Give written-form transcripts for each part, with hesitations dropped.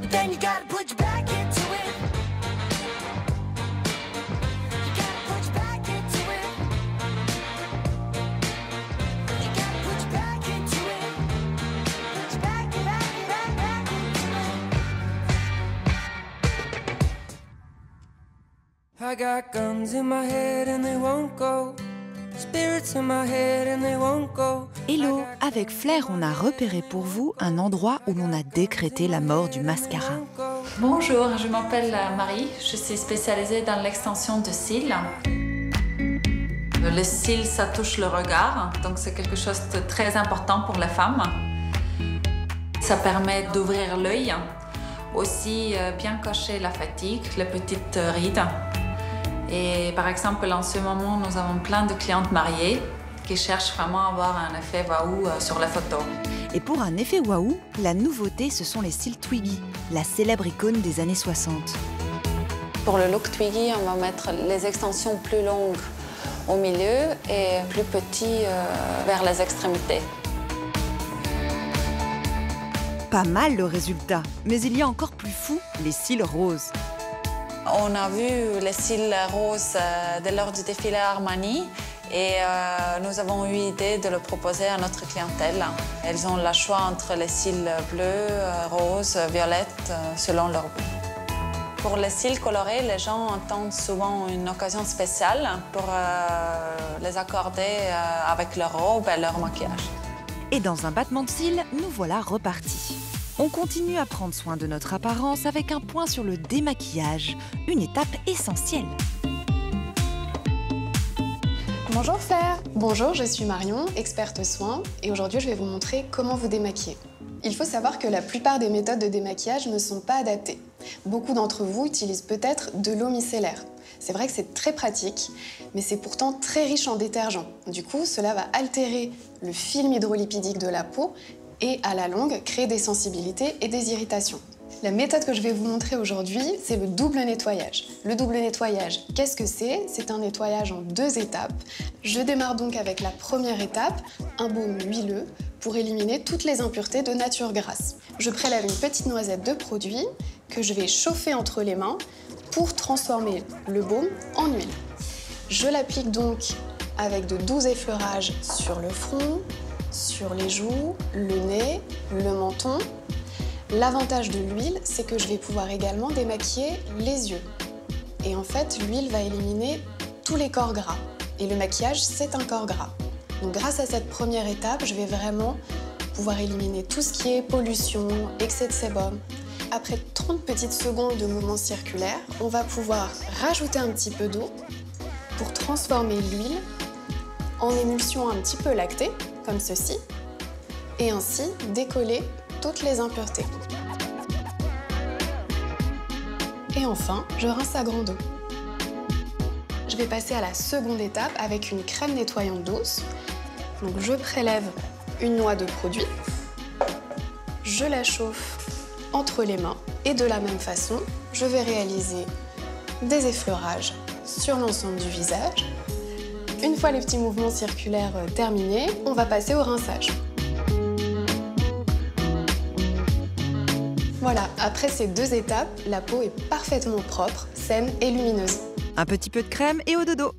But then you gotta put your back into it. You gotta put your back into it. You gotta put your back into it. Put your back into it. I got guns in my head and they won't go. Spirits in my head and they won't go. Hello, avec Flair, on a repéré pour vous un endroit où l'on a décrété la mort du mascara. Bonjour, je m'appelle Marie, je suis spécialisée dans l'extension de cils. Le cil, ça touche le regard, donc c'est quelque chose de très important pour les femmes. Ça permet d'ouvrir l'œil, aussi bien cacher la fatigue, les petites rides. Et par exemple, en ce moment, nous avons plein de clientes mariées qui cherchent vraiment à avoir un effet waouh sur la photo. Et pour un effet waouh, la nouveauté, ce sont les cils Twiggy, la célèbre icône des années 60. Pour le look Twiggy, on va mettre les extensions plus longues au milieu et plus petits vers les extrémités. Pas mal le résultat, mais il y a encore plus fou, les cils roses. On a vu les cils roses dès lors du défilé Armani et nous avons eu l'idée de le proposer à notre clientèle. Elles ont le choix entre les cils bleus, roses, violettes, selon leur goût. Pour les cils colorés, les gens attendent souvent une occasion spéciale pour les accorder avec leur robe et leur maquillage. Et dans un battement de cils, nous voilà repartis. On continue à prendre soin de notre apparence avec un point sur le démaquillage, une étape essentielle. Bonjour Flair. Bonjour, je suis Marion, experte soins, et aujourd'hui je vais vous montrer comment vous démaquiller. Il faut savoir que la plupart des méthodes de démaquillage ne sont pas adaptées. Beaucoup d'entre vous utilisent peut-être de l'eau micellaire. C'est vrai que c'est très pratique, mais c'est pourtant très riche en détergents. Du coup, cela va altérer le film hydrolipidique de la peau et à la longue créer des sensibilités et des irritations. La méthode que je vais vous montrer aujourd'hui, c'est le double nettoyage. Le double nettoyage, qu'est-ce que c'est? C'est un nettoyage en 2 étapes. Je démarre donc avec la première étape, un baume huileux pour éliminer toutes les impuretés de nature grasse. Je prélève une petite noisette de produit que je vais chauffer entre les mains pour transformer le baume en huile. Je l'applique donc avec de doux effleurages sur le front, sur les joues, le nez, le menton. L'avantage de l'huile, c'est que je vais pouvoir également démaquiller les yeux. Et en fait, l'huile va éliminer tous les corps gras. Et le maquillage, c'est un corps gras. Donc grâce à cette première étape, je vais vraiment pouvoir éliminer tout ce qui est pollution, excès de sébum. Après 30 petites secondes de mouvement circulaire, on va pouvoir rajouter un petit peu d'eau pour transformer l'huile en émulsion un petit peu lactée, comme ceci, et ainsi décoller toutes les impuretés. Et enfin, je rince à grande eau. Je vais passer à la seconde étape avec une crème nettoyante douce. Donc je prélève une noix de produit, je la chauffe entre les mains et de la même façon, je vais réaliser des effleurages sur l'ensemble du visage. Une fois les petits mouvements circulaires terminés, on va passer au rinçage. Voilà, après ces 2 étapes, la peau est parfaitement propre, saine et lumineuse. Un petit peu de crème et au dodo.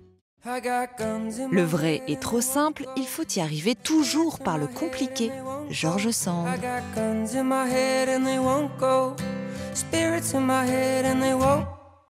Le vrai est trop simple, il faut y arriver toujours par le compliqué. George Sand. Spirits in my head and they won't